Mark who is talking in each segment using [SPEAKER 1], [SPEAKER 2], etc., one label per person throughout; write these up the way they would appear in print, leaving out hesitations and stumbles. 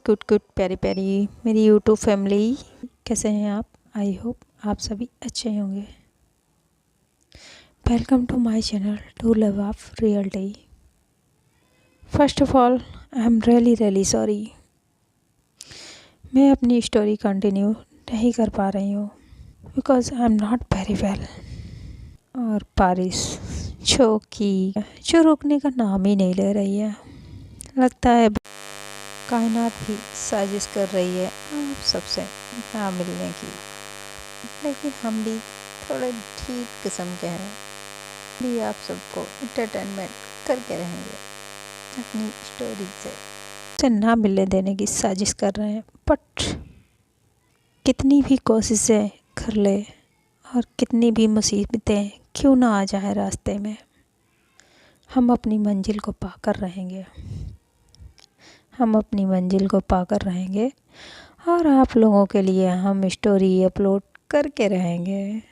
[SPEAKER 1] Good प्यारी प्यारी मेरी यूट्यूब फैमिली, कैसे हैं आप? आई होप आप सभी अच्छे होंगे। Welcome to my channel to love of reality. First of all I am really sorry, मैं अपनी स्टोरी कंटिन्यू नहीं कर पा रही हूँ because I am not very well. और बारिश जो रुकने का नाम ही नहीं ले रही है, लगता है कायनात भी साजिश कर रही है आप सबसे ना मिलने की। लेकिन हम भी थोड़े ठीक किस्म के हैं, भी आप सबको एंटरटेनमेंट करके रहेंगे अपनी स्टोरी से ना मिलने देने की साजिश कर रहे हैं। बट कितनी भी कोशिशें कर ले और कितनी भी मुसीबतें क्यों ना आ जाए रास्ते में, हम अपनी मंजिल को पाकर रहेंगे। हम अपनी मंजिल को पाकर रहेंगे और आप लोगों के लिए हम स्टोरी अपलोड करके रहेंगे।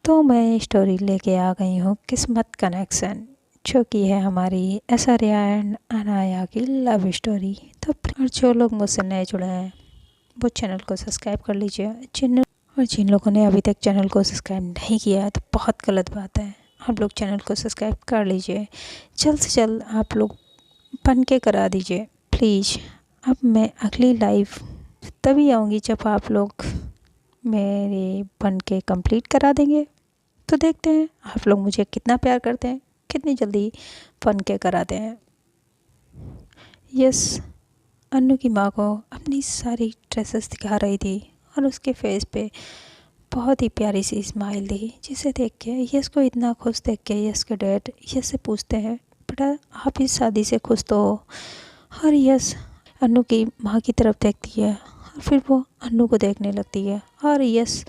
[SPEAKER 1] तो मैं स्टोरी लेके आ गई हूँ किस्मत कनेक्शन, जो कि है हमारी ऐश्वर्या एंड अनाया की लव स्टोरी। तो और जो लोग मुझसे नए जुड़े हैं वो चैनल को सब्सक्राइब कर लीजिए। जिन लोगों ने अभी तक चैनल को सब्सक्राइब नहीं किया है तो बहुत गलत बात है, आप लोग चैनल को सब्सक्राइब कर लीजिए। जल्द से जल्द आप लोग बन के करा दीजिए प्लीज़। अब मैं अगली लाइव तभी आऊँगी जब आप लोग मेरे बन के कंप्लीट करा देंगे। तो देखते हैं आप लोग मुझे कितना प्यार करते हैं, कितनी जल्दी बन के कराते हैं। यस, अन्नू की माँ को अपनी सारी ड्रेसेस दिखा रही थी और उसके फेस पे बहुत ही प्यारी सी स्माइल थी, जिसे देख के यस को इतना खुश देख के यस के डैड यस से पूछते हैं, बेटा आप इस शादी से खुश तो हो? और यस अन्नू की माँ की तरफ देखती है और फिर वो अन्नू को देखने लगती है और यस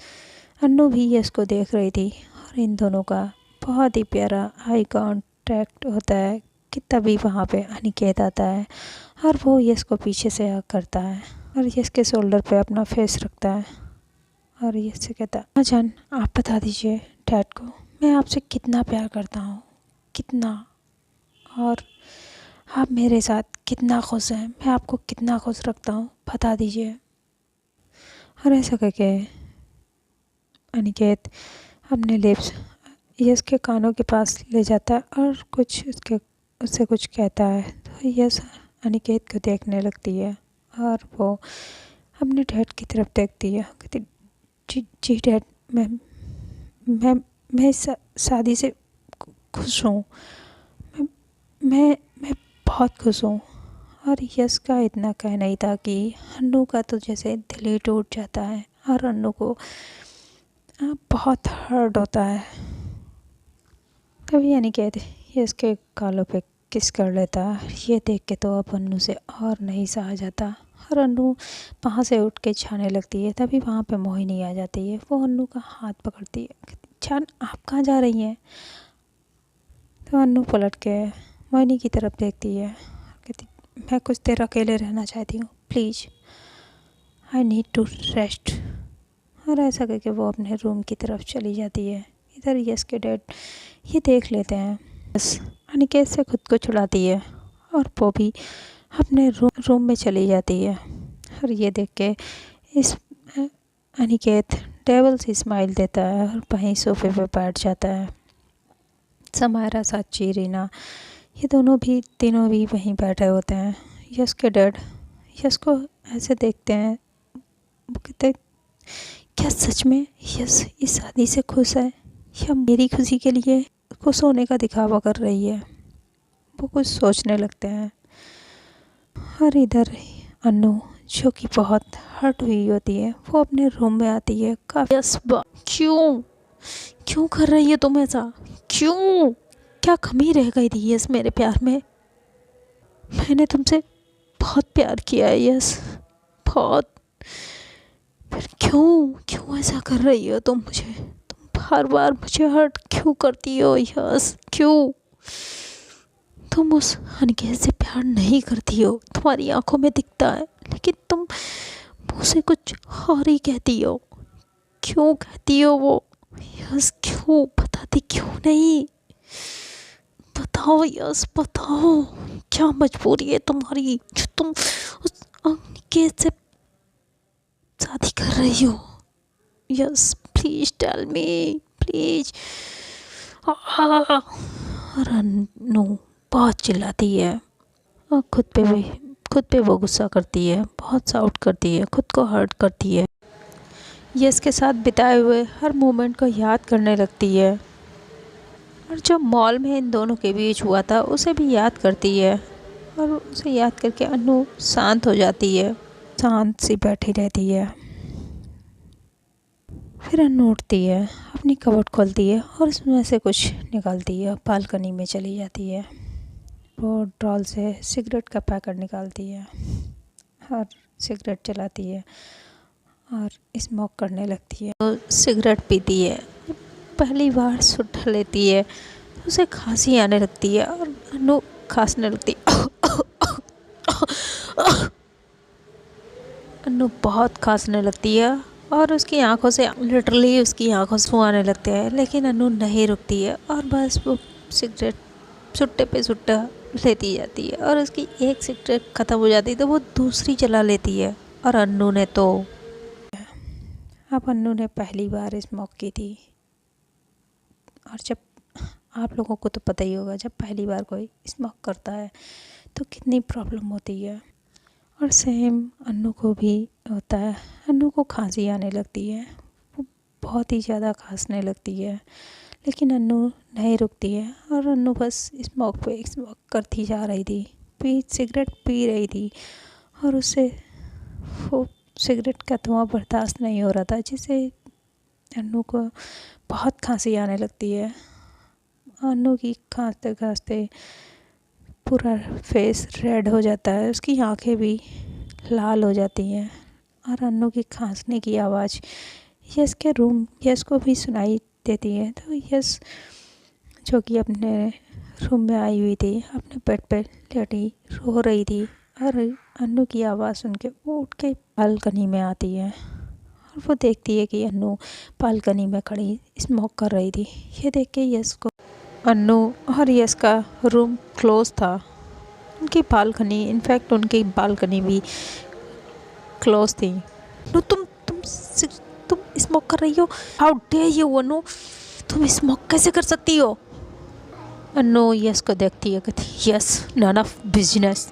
[SPEAKER 1] अन्नू भी यस को देख रही थी और इन दोनों का बहुत ही प्यारा आई कांटेक्ट होता है कि तभी वहाँ पे अनिकेत आता है और वो यस को पीछे से हग करता है और यस के शोल्डर पे अपना फेस रखता है और यस से कहता है, हाँ जान आप बता दीजिए डैड को मैं आपसे कितना प्यार करता हूँ, कितना, और आप मेरे साथ कितना खुश हैं, मैं आपको कितना खुश रखता हूँ, बता दीजिए। और ऐसा करके अनिकेत अपने लिप्स यस के कानों के पास ले जाता है और उससे कुछ कहता है। तो यस अनिकेत को देखने लगती है और वो अपने डैड की तरफ देखती है, कहती जी डैड मैं इस शादी से खुश हूँ, मैं बहुत खुश हूँ। और यस का इतना कहना ही था कि अन्नू का तो जैसे दिल ही टूट जाता है और अन्नू को बहुत हर्ट होता है। कभी अनिकेत यस के गालों पे किस कर लेता है, ये देख के तो अब अन्नू से और नहीं सहा जाता और अन्नू वहाँ से उठ के छाने लगती है। तभी वहाँ पे मोहिनी आ जाती है, वो अन्नू का हाथ पकड़ती है, छान आप कहाँ जा रही हैं? तो अन्नू पलट के मोहिनी की तरफ देखती है, कहती मैं कुछ देर अकेले रहना चाहती हूँ, please I need to rest. और ऐसा करके वो अपने रूम की तरफ चली जाती है। इधर यस के डैड ये देख लेते हैं, बस अनिकेत से खुद को छुड़ाती है और वो भी अपने रूम में चली जाती है। और ये देख के इस अनिकेत डेवल से स्माइल देता है और वहीं सोफे पे बैठ जाता है। समायरा साची रीना ये तीनों भी वहीं बैठे होते हैं। यस के डैड यस को ऐसे देखते हैं, वो कहते क्या सच में यस इस शादी से खुश है या मेरी खुशी के लिए खुश होने का दिखावा कर रही है? वो कुछ सोचने लगते हैं। और इधर अन्नू जो कि बहुत हर्ट हुई होती है, वो अपने रूम में आती है। काफी यस क्यों कर रही है तुम ऐसा? क्यों? क्या कमी रह गई थी यस मेरे प्यार में? मैंने तुमसे बहुत प्यार किया है यस, बहुत। फिर क्यों ऐसा कर रही हो तुम मुझे? तुम बार बार मुझे हर्ट क्यों करती हो यस? क्यों? तुम उस अनिकेत से प्यार नहीं करती हो, तुम्हारी आंखों में दिखता है, लेकिन तुम मुँह से कुछ और ही कहती हो। क्यों कहती हो वो यस? क्यों बताती क्यों नहीं? बताओ यस बताओ, क्या मजबूरी है तुम्हारी जो तुम उस इससे शादी कर रही हो? Yes, please tell me, please. और अनु बहुत चिल्लाती है और खुद पे वो गुस्सा करती है, बहुत साउट करती है, खुद को हर्ट करती है। यस के साथ बिताए हुए हर मोमेंट को याद करने लगती है और जो मॉल में इन दोनों के बीच हुआ था उसे भी याद करती है। और उसे याद करके अनु शांत हो जाती है, शांत सी बैठी रहती है। फिर अनु उठती है, अपनी कबर्ड खोलती है और उसमें से कुछ निकालती है, बालकनी में चली जाती है। वो ड्रॉल से सिगरेट का पैकेट निकालती है और सिगरेट जलाती है और स्मोक करने लगती है। वो सिगरेट पीती है, पहली बार सुट्टा लेती है, उसे खांसी आने लगती है और अनु खांसने लगती है। अनु बहुत खांसने लगती है और उसकी आंखों से लिटरली उसकी आंखों से आने लगते हैं, लेकिन अनु नहीं रुकती है और बस वो सिगरेट सुट्टे पे सुट्टा लेती जाती है और उसकी एक सिगरेट ख़त्म हो जाती है तो वो दूसरी जला लेती है। और अनु ने पहली बार स्मोक की थी। और जब आप लोगों को तो पता ही होगा, जब पहली बार कोई स्मोक करता है तो कितनी प्रॉब्लम होती है। और सेम अनु को भी होता है, अनु को खांसी आने लगती है, वो बहुत ही ज़्यादा खांसने लगती है, लेकिन अनु नहीं रुकती है और अनु बस स्मोक पे स्मोक करती जा रही थी, सिगरेट पी रही थी और उससे वो सिगरेट का धुआं बर्दाश्त नहीं हो रहा था, जिससे अनु को बहुत खांसी आने लगती है। अनु की खांसते खांसते पूरा फेस रेड हो जाता है, उसकी आंखें भी लाल हो जाती हैं और अनु की खांसने की आवाज़ यस को भी सुनाई देती है। तो यस, जो कि अपने रूम में आई हुई थी, अपने बेड पे लेटी रो रही थी और अनु की आवाज़ सुन के वो उठ के बालकनी में आती है और वो देखती है कि अनु बालकनी में खड़ी स्मोक कर रही थी। ये देख के यस को, अनु और यस का रूम क्लोज था, उनकी बालकनी भी क्लोज थी। अनु तुम स्मोक कर रही हो? हाउ डेयर यू अनु, तुम स्मोक कैसे कर सकती हो? अनु यस को देखती है, कहती यस, नन ऑफ बिजनेस,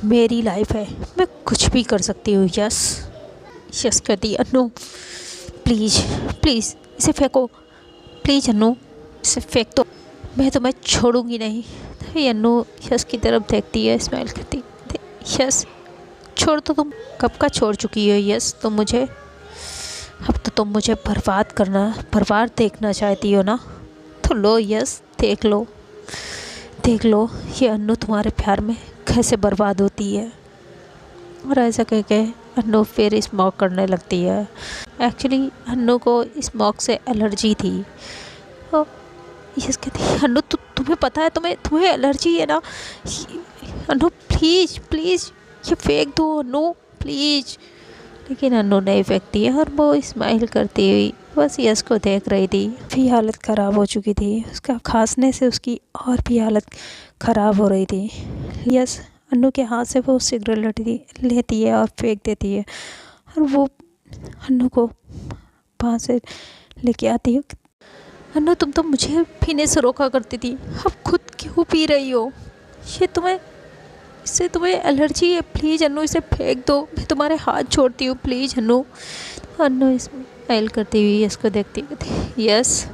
[SPEAKER 1] मेरी लाइफ है, मैं कुछ भी कर सकती हूँ। यस कहती, अनु प्लीज़ प्लीज़ इसे फेंको, प्लीज़ अनु इसे फेंक दो, मैं तुम्हें छोड़ूंगी नहीं। तभी अनु यस की तरफ देखती है, स्माइल करती, यस छोड़ तो तुम कब का छोड़ चुकी हो यस, तुम मुझे अब तो तुम मुझे बर्बाद देखना चाहती हो ना, तो लो यस, देख लो ये अनु तुम्हारे प्यार में कैसे बर्बाद होती है। और ऐसा कह के अनु फिर स्मोक करने लगती है। एक्चुअली अनु को स्मोक से एलर्जी थी। तो यस कहती है, अनु तुम्हें पता है, तुम्हें एलर्जी है ना, अनु प्लीज़ ये फेंक दो अनु प्लीज़। लेकिन अनु नहीं फेंकती है और वो स्माइल करती हुई बस यस को देख रही थी। भी हालत ख़राब हो चुकी थी, उसका खांसने से उसकी और भी हालत ख़राब हो रही थी। यस अनु के हाथ से वो सिगरेट लेती है और फेंक देती है और वो अनु को वहाँ से लेके आती है। अनु तुम तो मुझे पीने से रोका करती थी, अब खुद क्यों पी रही हो? इससे तुम्हें एलर्जी है, प्लीज़ अनु इसे फेंक दो, मैं तुम्हारे हाथ छोड़ती हूँ प्लीज़ अनु। अनु स्माइल करती हुई इसको देखती थी, यस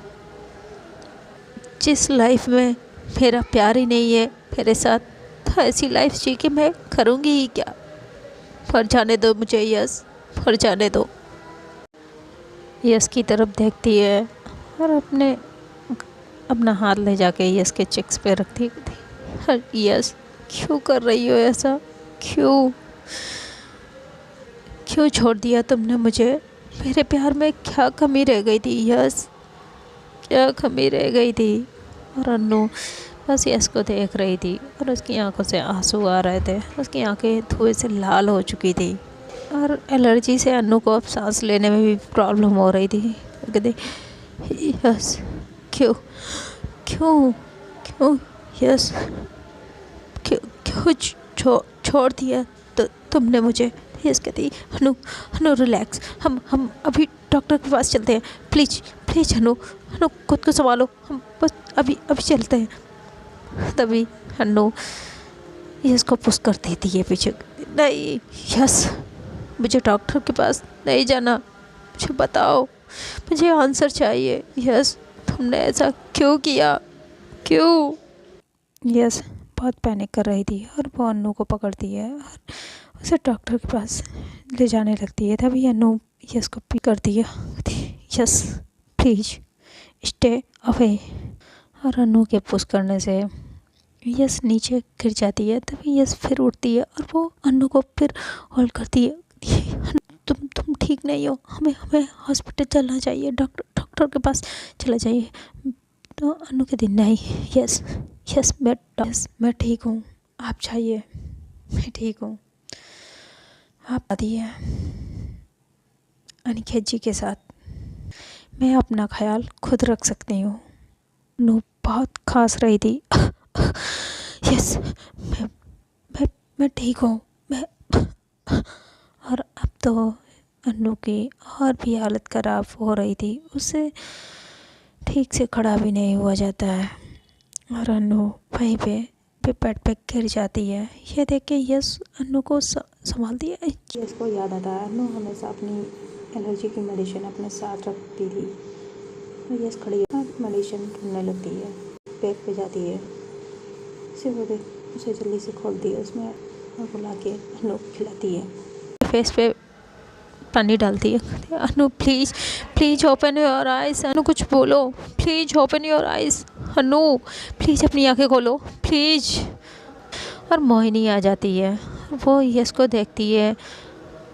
[SPEAKER 1] जिस लाइफ में मेरा प्यार ही नहीं है मेरे साथ, तो ऐसी लाइफ जी के मैं करूँगी ही क्या? फर जाने दो मुझे यस, फर जाने दो। यस की तरफ देखती है और अपना हाथ ले जाके यस के चिक्स पे रखती थी। यस क्यों कर रही हो ऐसा? क्यों छोड़ दिया तुमने मुझे? मेरे प्यार में क्या कमी रह गई थी यस, क्या कमी रह गई थी? और अनु बस यस को देख रही थी और उसकी आंखों से आंसू आ रहे थे, उसकी आंखें धुएं से लाल हो चुकी थी और एलर्जी से अनु को अब सांस लेने में भी प्रॉब्लम हो रही थी। कहती यस क्यों यस क्यों छोड़ दिया तुमने मुझे। यस कहती, अनु अनु रिलैक्स, हम अभी डॉक्टर के पास चलते हैं, प्लीज प्लीज अनु, अनु खुद को संभालो, हम बस अभी अभी चलते हैं। तभी अनु यस को पुश कर देती है पीछे। नहीं यस, मुझे डॉक्टर के पास नहीं जाना, मुझे बताओ, मुझे आंसर चाहिए। यस तुमने ऐसा क्यों किया, क्यों? यस बहुत पैनिक कर रही थी और वो अनु को पकड़ती है और उसे डॉक्टर के पास ले जाने लगती है। तभी अनु यस को पिक करती है, यस प्लीज स्टे अवे। और अनु के पुश करने से यस नीचे गिर जाती है। तभी यस फिर उठती है और वो अनु को फिर होल्ड करती है। तुम ठीक नहीं हो, हमें हमें हॉस्पिटल चलना चाहिए, डॉक्टर के पास चला जाइए। तो अनु के दिन नहीं, यस यस मैं ठीक हूँ, आप जाइए, मैं ठीक हूँ। आप आती है अनिकेत जी के साथ, मैं अपना ख्याल खुद रख सकती हूँ। अनु बहुत खांस रही थी। यस मैं ठीक हूँ, मैं। और अब तो अनु की और भी हालत ख़राब हो रही थी, उससे ठीक से खड़ा भी नहीं हुआ जाता है और अनु वहीं पे बेड पे गिर जाती है। ये देख के यस अनु को संभालती है। यस को याद आता है अनु हमेशा अपनी एलर्जी की मेडिसिन अपने साथ रखती थी। तो यस खड़ी है, मेडिसिन ढूंढने लगती है, बैग पे जाती है, उसे जल्दी से खोलती है उसमें और बुला के अनु खिलाती है, फेस पे पानी डालती है। Anu please please open your eyes, Anu कुछ बोलो, please open your eyes, Anu please अपनी आंखें खोलो प्लीज़। और मोहिनी आ जाती है, वो यस को देखती है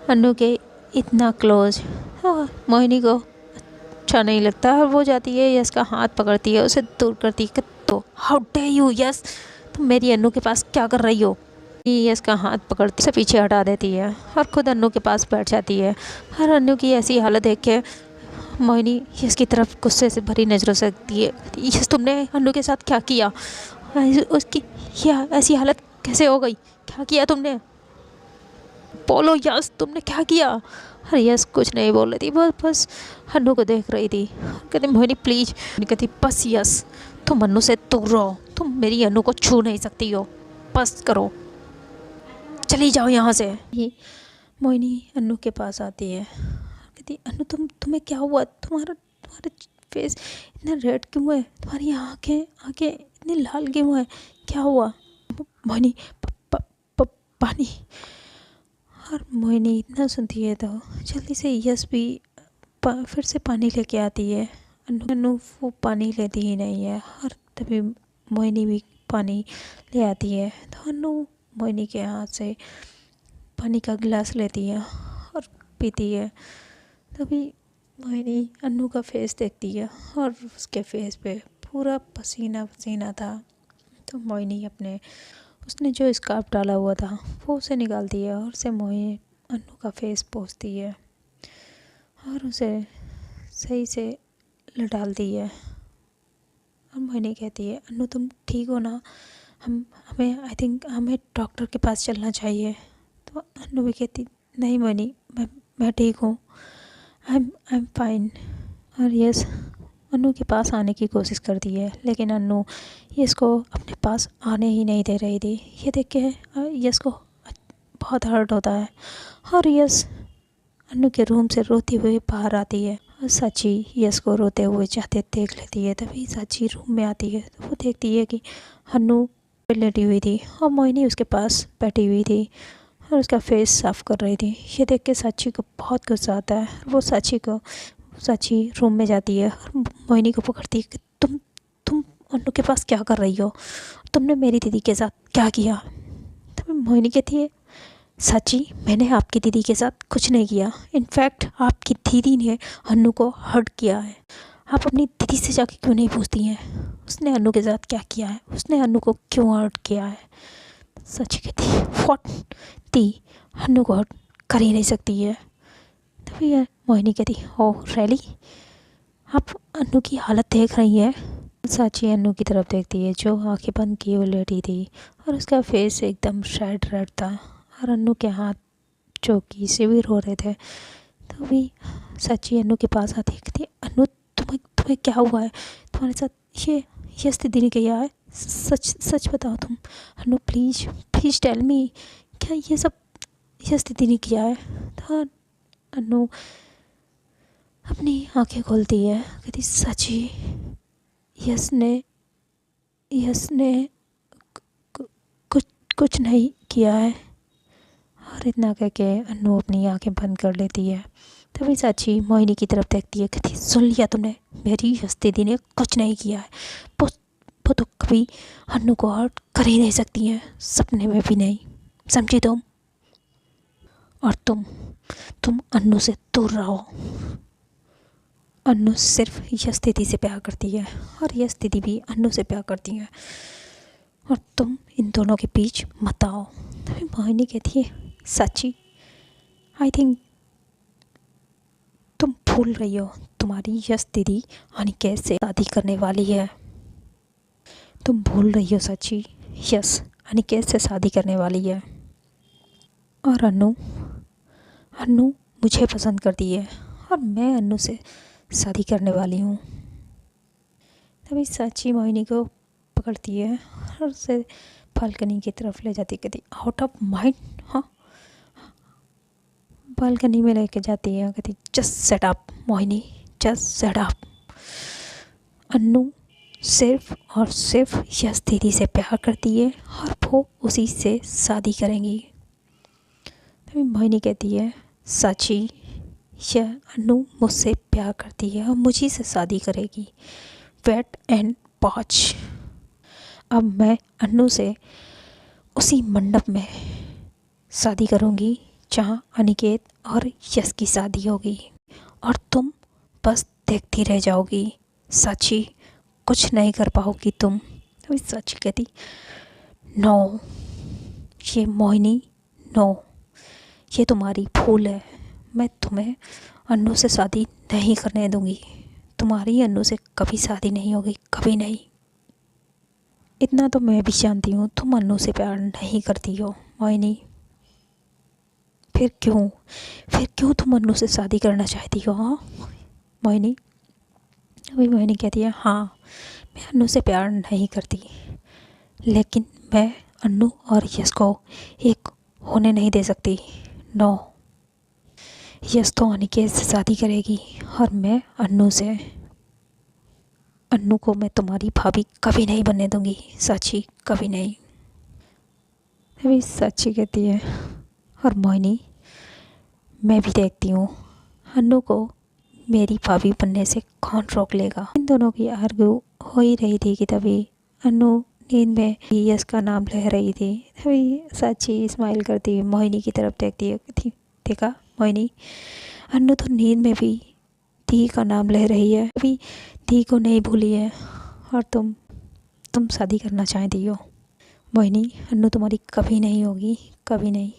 [SPEAKER 1] अनु के इतना क्लोज। मोहिनी को अच्छा नहीं लगता और वो जाती है यस का हाथ पकड़ती है, उसे दूर करती है। तो हाउ डे यू यस, तुम मेरी अनु के पास क्या कर रही हो? यस का हाथ पकड़ती से पीछे हटा देती है और खुद अनु के पास बैठ जाती है। और अनु की ऐसी हालत देख के मोहिनी यस की तरफ गुस्से से भरी नज़रों से देखती है। यस तुमने अनु के साथ क्या किया? उसकी क्या ऐसी हालत कैसे हो गई? क्या किया तुमने? बोलो यस, तुमने क्या किया? और यस कुछ नहीं बोल रही थी, बस अनु को देख रही थी। कहती मोहिनी प्लीज़, कहती बस यस तुम अनु से दूर रहो, तुम मेरी अनु को छू नहीं सकती हो, बस करो, चली जाओ यहाँ से। मोहिनी अनु के पास आती है, कहती अनु तुम्हें क्या हुआ? तुम्हारा फेस इतना रेड क्यों है? तुम्हारी आँखें इतनी लाल क्यों है? क्या हुआ? मोहिनी पानी। और मोहिनी इतना सुनती है तो जल्दी से यस भी फिर से पानी लेके आती है। अनु वो पानी लेती ही नहीं है और तभी मोहिनी भी पानी ले आती है। तो अनु मोहिनी के हाथ से पानी का गिलास लेती है और पीती है। तभी मोहिनी अनु का फेस देखती है और उसके फेस पे पूरा पसीना पसीना था। तो मोहिनी उसने जो स्कार्फ डाला हुआ था वो उसे निकालती है और उसे मोहिनी अनु का फेस पोंछती है और उसे सही से लटालती है। और मोहिनी कहती है अनु तुम ठीक हो ना? आई थिंक हमें डॉक्टर के पास चलना चाहिए। तो अनु भी कहती नहीं मोहिनी, मैं ठीक हूँ, आई एम फाइन। और यस अनु के पास आने की कोशिश करती है लेकिन अनु यस को अपने पास आने ही नहीं दे रही थी। ये देख के यस को बहुत हर्ट होता है और यस अनु के रूम से रोती हुई बाहर आती है और साची यस को रोते हुए जाते देख लेती है। तभी साची रूम में आती है तो वो देखती है कि अनु लेटी हुई थी और मोहिनी उसके पास बैठी हुई थी और उसका फेस साफ कर रही थी। ये देख के साची को बहुत गुस्सा आता है। वो साची रूम में जाती है और मोहिनी को पकड़ती है कि तुम अनु के पास क्या कर रही हो? तुमने मेरी दीदी के साथ क्या किया? तब मोहिनी कहती है साची मैंने आपकी दीदी के साथ कुछ नहीं किया, इनफैक्ट आपकी दीदी ने अनु को हर्ट किया है। आप अपनी दीदी से जाके क्यों नहीं पूछती हैं उसने अनु के साथ क्या किया है, उसने अनु को क्यों हर्ट किया है? साची कहती है व्हाट, दी अनु को हर्ट कर ही नहीं सकती है। तभी मोहिनी कहती ओह रियली, आप अनु की हालत देख रही हैं? साची अनु की तरफ देखती है जो आंखें बंद किए हुए लेटी थी और उसका फेस एकदम रेड था और अनु के हाथ चौकी से भी रो रहे थे। तभी सची अनु के पास आती है, कहती है अनु तुम्हें तुम्हें क्या हुआ है, तुम्हारे साथ ये स्थिति ने किया है, सच सच बताओ तुम। अनु प्लीज़ प्लीज़ टेल मी, क्या ये स्थिति ने किया है। तो अनु अपनी आंखें खोलती है, कहती सची यस ने कुछ नहीं किया है। और इतना कह के अनु अपनी आंखें बंद कर लेती है। तभी साची मोहिनी की तरफ देखती है, कहती सुन लिया तूने, मेरी स्थिति ने कुछ नहीं किया है। वो तो कभी अनु को हर्ट कर ही नहीं सकती है, सपने में भी नहीं, समझी तुम। और तुम अनु से दूर रहो। अनु सिर्फ यह स्थिति से प्यार करती है और यह स्थिति भी अनु से प्यार करती है, और तुम इन दोनों के बीच मत आओ। तभी मोहिनी कहती है साची आई थिंक तुम भूल रही हो, तुम्हारी यह स्थिति अनिकेत से शादी करने वाली है। तुम भूल रही हो साची, यस अनिकेत से शादी करने वाली है। और अनु मुझे पसंद करती है और मैं अनु से शादी करने वाली हूँ। तभी साची मोहिनी को पकड़ती है और उसे बालकनी की तरफ ले जाती, कहती आउट ऑफ माइंड। हाँ, बालकनी में लेके जाती है, कहती just set up Mohini, just set up. Anu सिर्फ और सिर्फ यह स्थिति से प्यार करती है और वो उसी से शादी करेंगी। तभी मोहिनी कहती है साची यह अनु मुझसे प्यार करती है और मुझी से शादी करेगी, वेट एंड वॉच। अब मैं अनु से उसी मंडप में शादी करूँगी जहाँ अनिकेत और यश की शादी होगी, और तुम बस देखती रह जाओगी साची, कुछ नहीं कर पाओगी तुम। तभी साची कहती नो, ये मोहिनी नो, ये तुम्हारी भूल है, मैं तुम्हें अनु से शादी नहीं करने दूंगी, तुम्हारी अनु से कभी शादी नहीं होगी, कभी नहीं। इतना तो मैं भी जानती हूँ तुम अनु से प्यार नहीं करती हो मोहिनी, फिर क्यों तुम अनु से शादी करना चाहती हो। हाँ मोहिनी। अभी मोहिनी कहती है हाँ मैं अनु से प्यार नहीं करती, लेकिन मैं अनु और यश को एक होने नहीं दे सकती। नो, यश तो अनिकेत से शादी करेगी और मैं अनु को मैं तुम्हारी भाभी कभी नहीं बनने दूंगी साची, कभी नहीं। अभी साची कहती है और मोहिनी मैं भी देखती हूँ अनु को मेरी भाभी बनने से कौन रोक लेगा। इन दोनों की आर्ग्यू हो ही रही थी कि तभी अनु नींद में यश का नाम ले रही थी। तभी साची स्माइल करती हुई मोहिनी की तरफ देखती है, देखा मोहिनी, अनु तो नींद में भी दी का नाम ले रही है, अभी दी को नहीं भूली है, और तुम शादी करना चाहती हो। मोहिनी अनु तुम्हारी कभी नहीं होगी, कभी नहीं,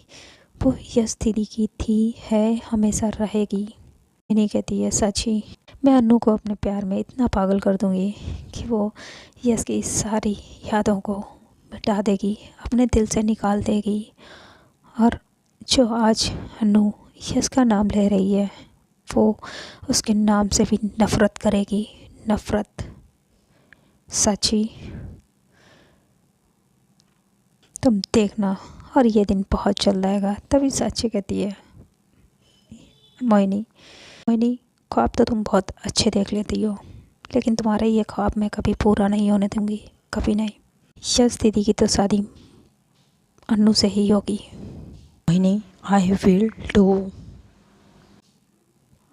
[SPEAKER 1] वो यश दीदी की थी, है, हमेशा रहेगी। मोहिनी कहती है साची मैं अनु को अपने प्यार में इतना पागल कर दूंगी कि वो यश की सारी यादों को मिटा देगी, अपने दिल से निकाल देगी, और जो आज अनु यश का नाम ले रही है वो उसके नाम से भी नफ़रत करेगी, नफ़रत। साची तुम देखना और ये दिन बहुत जल्द आएगा। तभी साची कहती है मोहिनी ख्वाब तो तुम बहुत अच्छे देख लेती हो, लेकिन तुम्हारा ये ख्वाब मैं कभी पूरा नहीं होने दूंगी, कभी नहीं। यश दीदी की तो शादी अनु से ही होगी। Mohini I will do.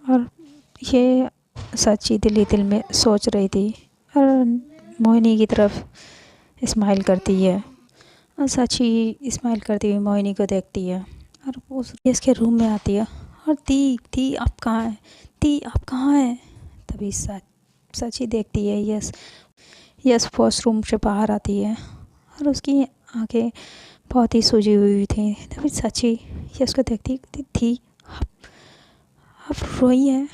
[SPEAKER 1] और ये साची दिल में सोच रही थी और मोहिनी की तरफ स्माइल करती है, और साची स्माइल करती हुई मोहिनी को देखती है और वो इसके रूम में आती है और दी आप कहाँ हैं, दी आप कहाँ हैं। तभी साची देखती है यस वॉशरूम से बाहर आती है और उसकी आंखें बहुत ही सूजी हुई थी। तभी साची यस को देखती थी, आप रोई हैं,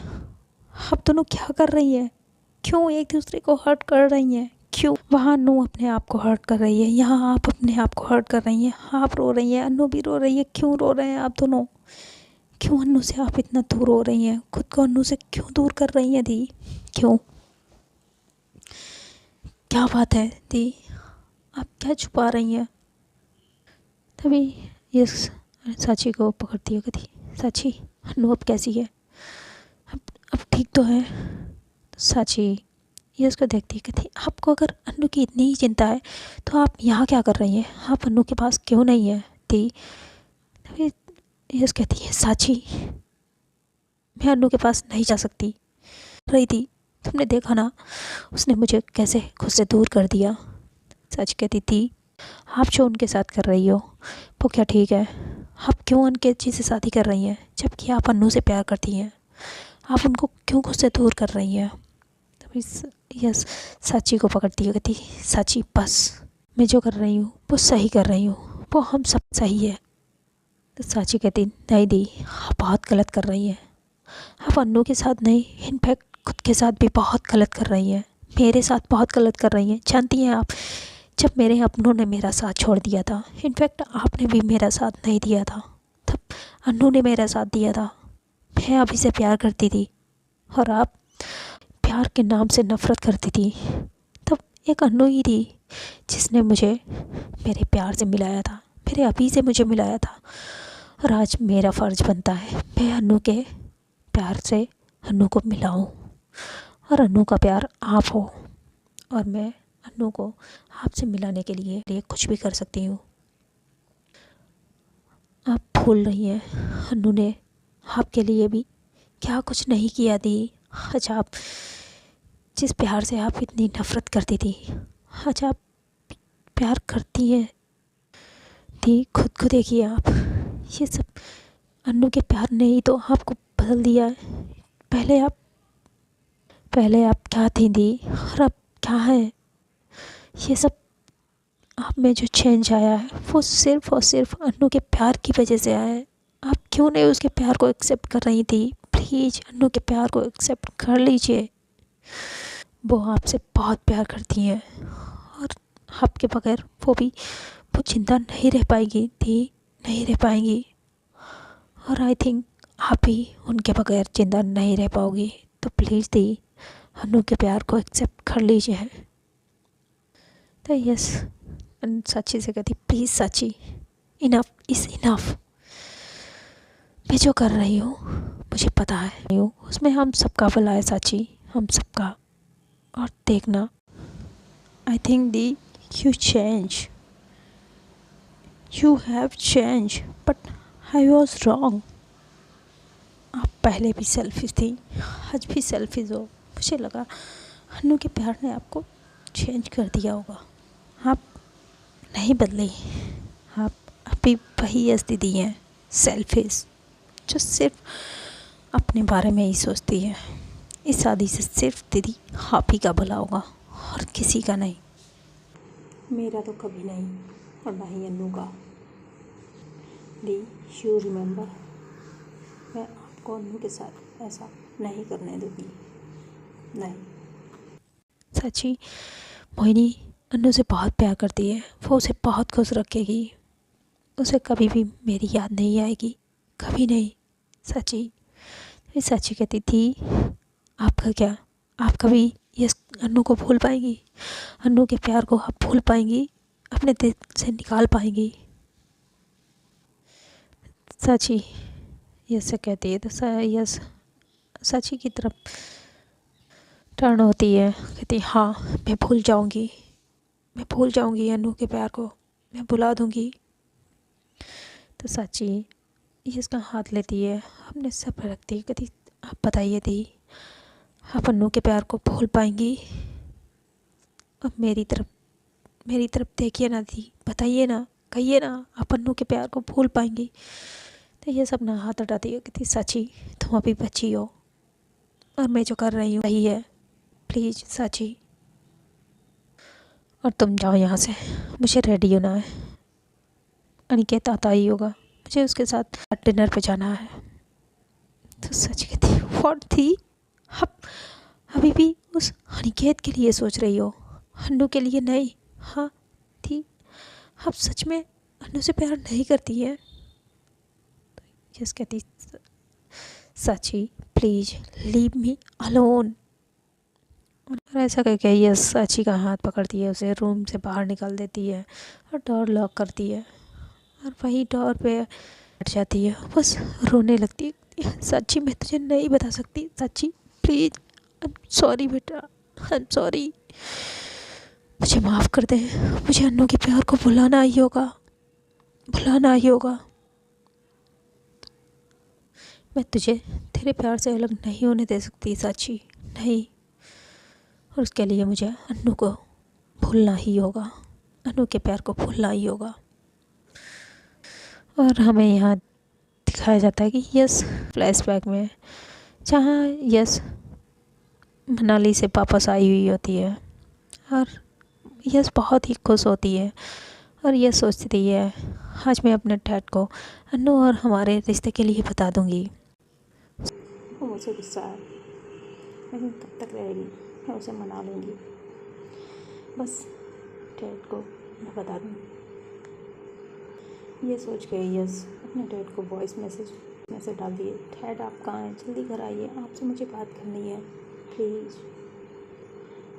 [SPEAKER 1] आप दोनों क्या कर रही हैं, क्यों एक दूसरे को हर्ट कर रही हैं, क्यों? वहाँ अनु अपने आप को हर्ट कर रही है, यहाँ आप अपने आप को हर्ट कर रही हैं। आप रो रही हैं, अनु भी रो रही है। क्यों रो रहे हैं आप दोनों? क्यों अनु से आप इतना दूर हो रही हैं? खुद को अनु से क्यों दूर कर रही हैं दी? क्यों? क्या बात है दी? आप क्या छुपा रही हैं? तभी ये साची को पकड़ती है, कहती साची अनु अब कैसी है? अब ठीक तो है? तो साची ये उसको देखती है, कहती आपको अगर अनु की इतनी ही चिंता है तो आप यहाँ क्या कर रही हैं? आप अनु के पास क्यों नहीं है दी? तभी ये कहती है साची मैं अनु के पास नहीं जा सकती रही थी, तुमने देखा ना उसने मुझे कैसे खुद से दूर कर दिया। सच कहती थी आप जो उनके साथ कर रही हो वो क्या ठीक है? आप क्यों उनके जी से शादी कर रही हैं जबकि आप अनु से प्यार करती हैं? आप उनको क्यों खुद से दूर कर रही हैं? तभी यस साची को पकड़ती है, कहती साची बस मैं जो कर रही हूँ वो सही कर रही हूँ, वो हम सब सही है। तो साची कहती नहीं दी आप बहुत गलत कर रही हैं। आप अनु के साथ नहीं इनफैक्ट खुद के साथ भी बहुत गलत कर रही हैं, मेरे साथ बहुत गलत कर रही हैं। जानती हैं आप जब मेरे अपनों ने मेरा साथ छोड़ दिया था, इनफैक्ट आपने भी मेरा साथ नहीं दिया था, तब अनु ने मेरा साथ दिया था। मैं अभी से प्यार करती थी और आप प्यार के नाम से नफ़रत करती थी। तब एक अनु ही थी जिसने मुझे मेरे प्यार से मिलाया था, मेरे अभी से मुझे मिलाया था। और आज मेरा फ़र्ज़ बनता है मैं अनु के प्यार से अनु को मिलाऊं और अनु का प्यार आप हो और मैं अनु को आपसे मिलाने के लिए कुछ भी कर सकती हूँ। आप भूल रही हैं अनु ने आपके लिए भी क्या कुछ नहीं किया दी। आज आप जिस प्यार से आप इतनी नफ़रत करती थी आज आप प्यार करती हैं दी। खुद को देखिए आप, ये सब अनु के प्यार ने ही तो आपको बदल दिया है। पहले आप क्या थी दी और अब क्या है? ये सब आप में जो चेंज आया है वो सिर्फ़ और सिर्फ अनु के प्यार की वजह से आया है। आप क्यों नहीं उसके प्यार को एक्सेप्ट कर रही थी? प्लीज़ अनु के प्यार को एक्सेप्ट कर लीजिए। वो आपसे बहुत प्यार करती हैं और आपके बगैर वो जिंदा नहीं रह पाएगी थी, नहीं रह पाएंगी। और आई थिंक आप भी उनके बगैर जिंदा नहीं रह पाओगी। तो प्लीज़ दी अनु के प्यार को एक्सेप्ट कर लीजिए। तो यस साची से कहती प्लीज़ साची इनफ इज़ इनफ। मैं जो कर रही हूँ मुझे पता है उसमें हम सबका भला है साची, हम सबका। और देखना I think the you change, you have change but I was wrong. आप पहले भी सेल्फिश थी, आज भी सेल्फिश हो। मुझे लगा अनु के प्यार ने आपको चेंज कर दिया होगा। आप नहीं बदली, आप अभी वही स्थिति हैं सेल्फिश, जो सिर्फ अपने बारे में ही सोचती है। इस शादी से सिर्फ दीदी आप ही का भला होगा और किसी का नहीं। मेरा तो कभी नहीं और ना ही अनु का। दी यू रिमेंबर, मैं आपको अनु के साथ ऐसा नहीं करने दूँगी, नहीं। सच्ची मोहिनी अनु से बहुत प्यार करती है, वो उसे बहुत खुश रखेगी, उसे कभी भी मेरी याद नहीं आएगी, कभी नहीं। सच्ची कहती थी आपका क्या, आप कभी ये अनु को भूल पाएंगी? अनु के प्यार को आप भूल पाएंगी, अपने दिल से निकाल पाएंगी? साची यस कहती है तो यस साची की तरफ टर्न होती है, कहती हाँ मैं भूल जाऊंगी अनु के प्यार को, मैं भुला दूंगी। तो साची इसका हाथ लेती है, अपने सर पर रखती है, कहती आप बताइए दी आप अनु के प्यार को भूल पाएंगी? अब मेरी तरफ देखिए ना दी, बताइए ना, कहिए ना आप अनु के प्यार को भूल पाएंगी? तो ये सब ना हाथ हटाती है, कहती साची तुम अभी बच्ची हो और मैं जो कर रही हूँ वही है, प्लीज़ साची। और तुम जाओ यहाँ से, मुझे रेडी होना है, अनिकेत आता ही होगा, मुझे उसके साथ डिनर पे जाना है। तो सच कहती व्हाट थी, अब अभी भी उस अनिकेत के लिए सोच रही हो अन्नू के लिए नहीं। हाँ थी। आप सच में अन्नू से प्यार नहीं करती है? यस कहती, साची प्लीज लीव मी अलोन। और ऐसा करके यस साची का हाथ पकड़ती है, उसे रूम से बाहर निकाल देती है और डोर लॉक करती है और वही डोर पे बैठ जाती है, बस रोने लगती है। साची मैं तुझे नहीं बता सकती, साची प्लीज, आई एम सॉरी बेटा, आई एम सॉरी, मुझे माफ़ कर दे, मुझे अन्नू के प्यार को भुलाना ही होगा, भुलाना ही होगा। मैं तुझे तेरे प्यार से अलग नहीं होने दे सकती साची, नहीं। और उसके लिए मुझे अन्नू को भूलना ही होगा, अन्नू के प्यार को भूलना ही होगा। और हमें यहाँ दिखाया जाता है कि यस फ्लैशबैक में, जहाँ यस मनाली से वापस आई हुई होती है और यस बहुत ही खुश होती है और ये सोचती है आज मैं अपने डैड को अन्नू और हमारे रिश्ते के लिए बता दूंगी। वो मुझसे गुस्सा है, लेकिन कब तक रहेगी, मैं उसे मना लूँगी, बस डैड को मैं बता दूँ। ये सोच के यस अपने डैड को वॉइस मैसेज डाल दिए, डैड आप कहाँ हैं, जल्दी घर आइए, आपसे मुझे बात करनी है प्लीज़।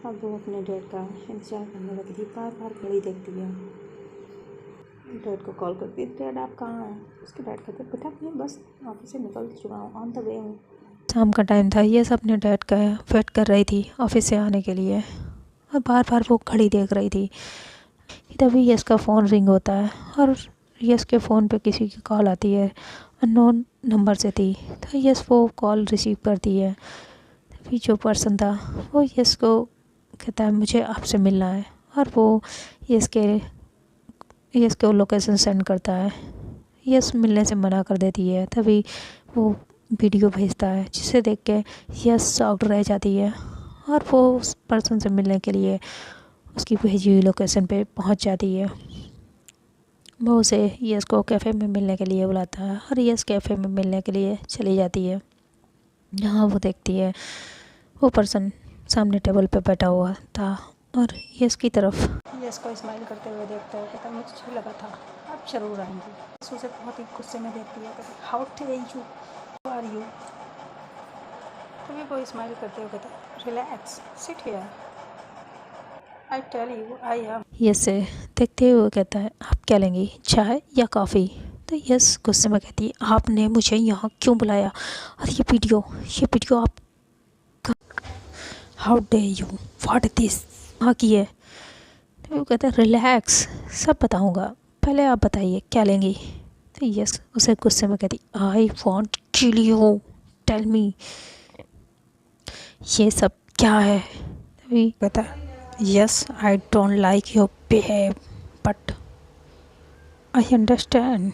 [SPEAKER 1] अब वो अपने डैड का इंतज़ार करने लगी थी, बार बार घड़ी देखती है, डैड को कॉल करती है, डैड आप कहाँ हैं। उसके डैड कहते बेटा मैं बस ऑफिस से निकल चुका हूँ, ऑन द वे हूँ। शाम का टाइम था, यस अपने डैड का वेट कर रही थी ऑफिस से आने के लिए और बार बार वो घड़ी देख रही थी। तभी यस का फ़ोन रिंग होता है और यस के फ़ोन पे किसी की कॉल आती है, अननोन नंबर से थी, तो यस वो कॉल रिसीव करती है। तभी जो पर्सन था वो यस को कहता है मुझे आपसे मिलना है और वो यस को लोकेशन सेंड करता है। यस मिलने से मना कर देती है, तभी वो वीडियो भेजता है जिसे देख के यस शॉक्ड रह जाती है और वो उस पर्सन से मिलने के लिए उसकी भेजी हुई लोकेशन पे पहुंच जाती है। वो उसे यस को कैफ़े में मिलने के लिए बुलाता है और यस कैफ़े में मिलने के लिए चली जाती है, जहाँ वो देखती है वो पर्सन सामने टेबल पे बैठा हुआ था और यस की तरफ यस को स्माइल करते हुए देखता है, कहता मुझे लगा था आप ज़रूर आएंगी। यस उसे बहुत ही गुस्से में देखती है, कहता how dare you, how are you. तभी वो स्माइल करते हुए कहता relax sit here, I tell you I am. Yes से देखते हुए कहता है आप क्या लेंगी, चाय या कॉफ़ी। तो यस गुस्से में कहती है आपने मुझे यहाँ क्यों बुलाया और ये वीडियो आप how day you what this हाँ की है। तो वो कहता है रिलैक्स सब बताऊँगा, पहले आप बताइए क्या लेंगी। तो यस उसे गुस्से में कहती I want kill you, tell me ये सब क्या है। तभी कहता है yes I don't like your behave but I understand,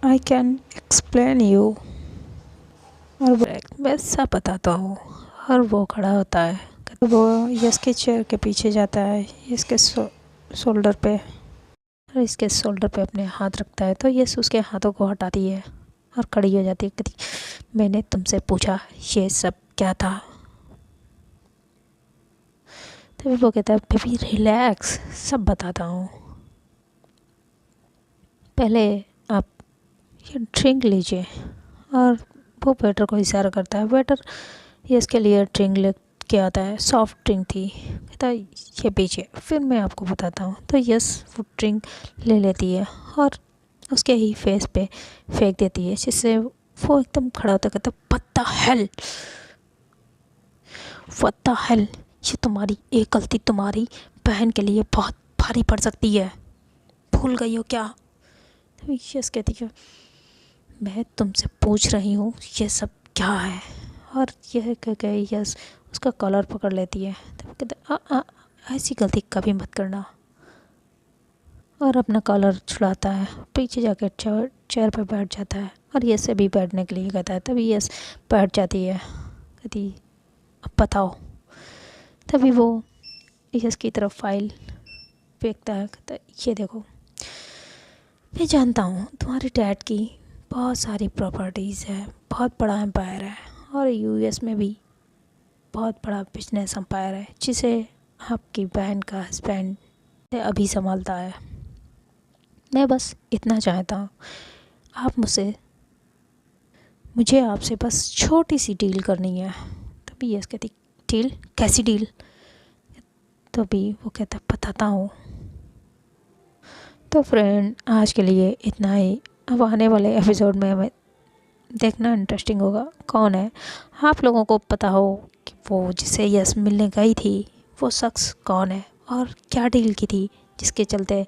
[SPEAKER 1] I can explain you. और मैं सब बताता हूँ। और वो खड़ा होता है, वो यस के चेयर के पीछे जाता है, इसके शोल्डर पे और इसके शोल्डर पे अपने हाथ रखता है। तो यस उसके हाथों को हटाती है और खड़ी हो जाती है, कहती मैंने तुमसे पूछा ये सब क्या था। तभी वो कहता है बेबी रिलैक्स सब बताता हूँ, पहले आप ये ड्रिंक लीजिए। और वो वेटर को इशारा करता है, वेटर यस के लिए ड्रिंक लेके आता है, सॉफ्ट ड्रिंक थी, कहता है ये पीछे फिर मैं आपको बताता हूँ। तो यस वो ड्रिंक ले लेती है और उसके ही फेस पे फेंक देती है, जिससे वो एकदम खड़ा होता कहता व्हाट द हेल, ये तुम्हारी एक गलती तुम्हारी बहन के लिए बहुत भारी पड़ सकती है, भूल गई हो क्या। तो यस कहती है मैं तुमसे पूछ रही हूँ ये सब क्या है। और यह कह गई यस उसका कॉलर पकड़ लेती है, तो कहते ऐसी गलती कभी मत करना और अपना कॉलर छुड़ाता है, पीछे जाकर चेयर पर बैठ जाता है और यस से भी बैठने के लिए कहता है। तभी यस बैठ जाती है, कहती अब बताओ। तभी वो यस की तरफ फाइल फेंकता है, कहता है ये देखो मैं जानता हूँ तुम्हारे डैड की बहुत सारी प्रॉपर्टीज़ है, बहुत बड़ा एम्पायर है और यूएस में भी बहुत बड़ा बिजनेस एम्पायर है जिसे आपकी बहन का हस्बैंड अभी संभालता है। मैं बस इतना चाहता हूँ, आप मुझे आपसे बस छोटी सी डील करनी है। तभी यस कहती, डील? कैसी डील? तभी वो कहता, बताता हूँ। तो फ्रेंड, आज के लिए इतना ही। अब आने वाले एपिसोड में हमें देखना इंटरेस्टिंग होगा कौन है। आप लोगों को पता हो कि वो जिसे यस मिलने गई थी वो शख्स कौन है और क्या डील की थी जिसके चलते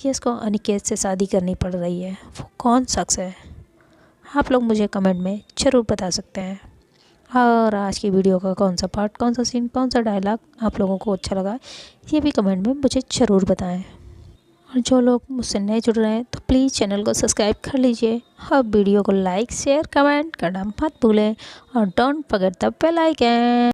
[SPEAKER 1] यस को अनिकेत से शादी करनी पड़ रही है। वो कौन शख्स है, आप लोग मुझे कमेंट में ज़रूर बता सकते हैं। और आज की वीडियो का कौन सा पार्ट, कौन सा सीन, कौन सा डायलॉग आप लोगों को अच्छा लगा, ये भी कमेंट में मुझे ज़रूर बताएं। और जो लोग मुझसे नए जुड़ रहे हैं तो प्लीज़ चैनल को सब्सक्राइब कर लीजिए और वीडियो को लाइक शेयर कमेंट करना मत भूलें और don't forget the bell icon.